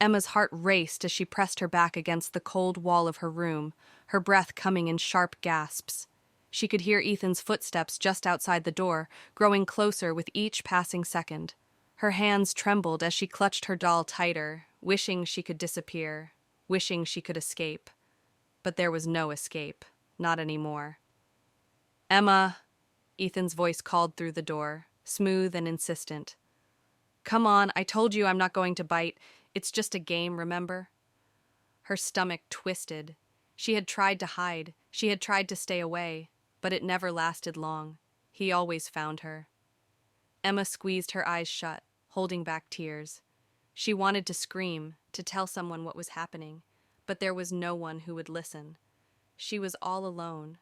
Emma's heart raced as she pressed her back against the cold wall of her room, her breath coming in sharp gasps. She could hear Ethan's footsteps just outside the door, growing closer with each passing second. Her hands trembled as she clutched her doll tighter, wishing she could disappear, wishing she could escape. But there was no escape, not anymore. Emma, Ethan's voice called through the door, smooth and insistent. Come on, I told you I'm not going to bite. It's just a game, remember? Her stomach twisted. She had tried to hide, she had tried to stay away, but it never lasted long. He always found her. Emma squeezed her eyes shut, holding back tears. She wanted to scream, to tell someone what was happening, but there was no one who would listen. She was all alone.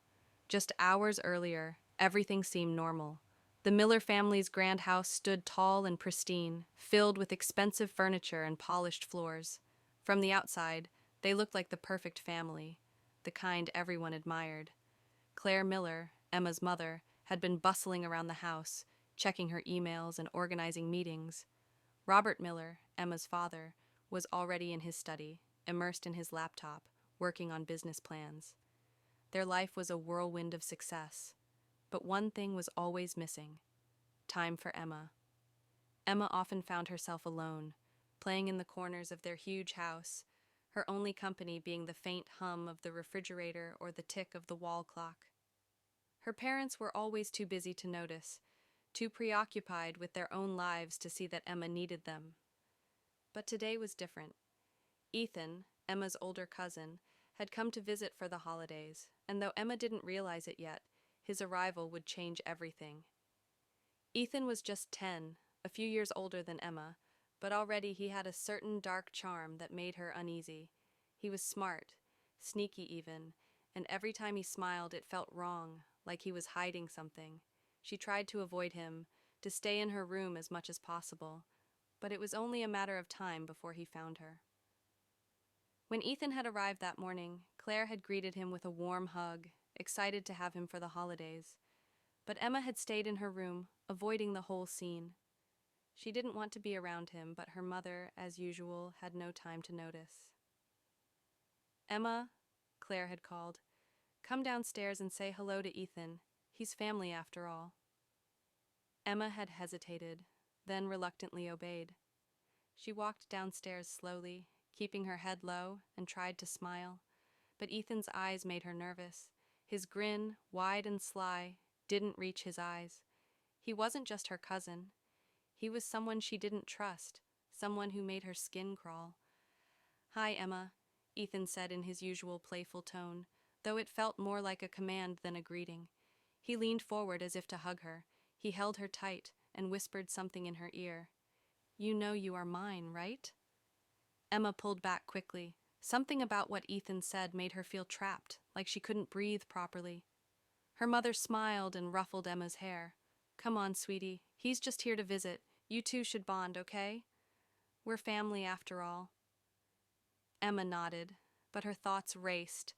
Just hours earlier, everything seemed normal. The Miller family's grand house stood tall and pristine, filled with expensive furniture and polished floors. From the outside, they looked like the perfect family, the kind everyone admired. Claire Miller, Emma's mother, had been bustling around the house, checking her emails and organizing meetings. Robert Miller, Emma's father, was already in his study, immersed in his laptop, working on business plans. Their life was a whirlwind of success. But one thing was always missing: time for Emma. Emma often found herself alone, playing in the corners of their huge house, her only company being the faint hum of the refrigerator or the tick of the wall clock. Her parents were always too busy to notice, too preoccupied with their own lives to see that Emma needed them. But today was different. Ethan, Emma's older cousin, had come to visit for the holidays, and though Emma didn't realize it yet, his arrival would change everything. Ethan was just 10, a few years older than Emma, but already he had a certain dark charm that made her uneasy. He was smart, sneaky even, and every time he smiled it felt wrong, like he was hiding something. She tried to avoid him, to stay in her room as much as possible, but it was only a matter of time before he found her. When Ethan had arrived that morning, Claire had greeted him with a warm hug, excited to have him for the holidays. But Emma had stayed in her room, avoiding the whole scene. She didn't want to be around him, but her mother, as usual, had no time to notice. Emma, Claire had called, come downstairs and say hello to Ethan. He's family after all. Emma had hesitated, then reluctantly obeyed. She walked downstairs slowly, keeping her head low, and tried to smile. But Ethan's eyes made her nervous. His grin, wide and sly, didn't reach his eyes. He wasn't just her cousin. He was someone she didn't trust, someone who made her skin crawl. Hi, Emma, Ethan said in his usual playful tone, though it felt more like a command than a greeting. He leaned forward as if to hug her. He held her tight and whispered something in her ear. You know you are mine, right? Emma pulled back quickly. Something about what Ethan said made her feel trapped, like she couldn't breathe properly. Her mother smiled and ruffled Emma's hair. Come on, sweetie. He's just here to visit. You two should bond, okay? We're family after all. Emma nodded, but her thoughts raced.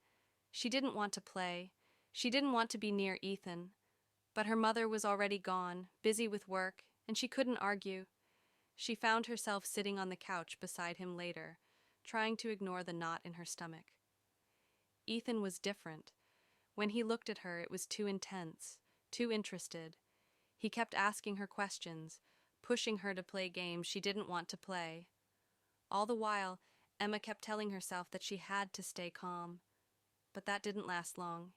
She didn't want to play. She didn't want to be near Ethan. But her mother was already gone, busy with work, and she couldn't argue. She found herself sitting on the couch beside him later, trying to ignore the knot in her stomach. Ethan was different. When he looked at her, it was too intense, too interested. He kept asking her questions, pushing her to play games she didn't want to play. All the while, Emma kept telling herself that she had to stay calm. But that didn't last long.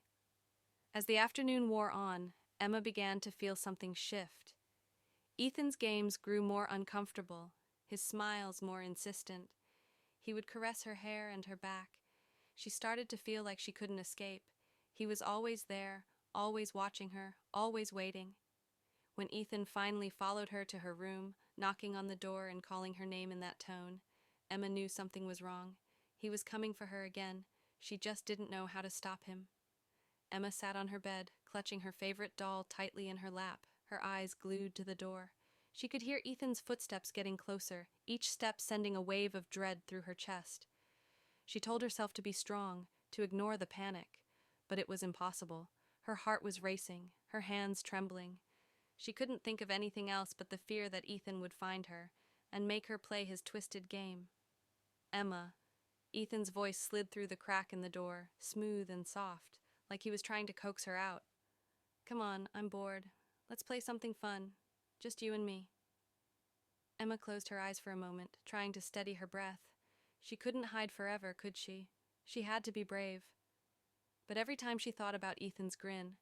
As the afternoon wore on, Emma began to feel something shift. Ethan's games grew more uncomfortable, his smiles more insistent. He would caress her hair and her back. She started to feel like she couldn't escape. He was always there, always watching her, always waiting. When Ethan finally followed her to her room, knocking on the door and calling her name in that tone, Emma knew something was wrong. He was coming for her again. She just didn't know how to stop him. Emma sat on her bed, clutching her favorite doll tightly in her lap, her eyes glued to the door. She could hear Ethan's footsteps getting closer, each step sending a wave of dread through her chest. She told herself to be strong, to ignore the panic, but it was impossible. Her heart was racing, her hands trembling. She couldn't think of anything else but the fear that Ethan would find her and make her play his twisted game. Emma. Ethan's voice slid through the crack in the door, smooth and soft, like he was trying to coax her out. Come on, I'm bored. Let's play something fun. Just you and me. Emma closed her eyes for a moment, trying to steady her breath. She couldn't hide forever, could she? She had to be brave. But every time she thought about Ethan's grin,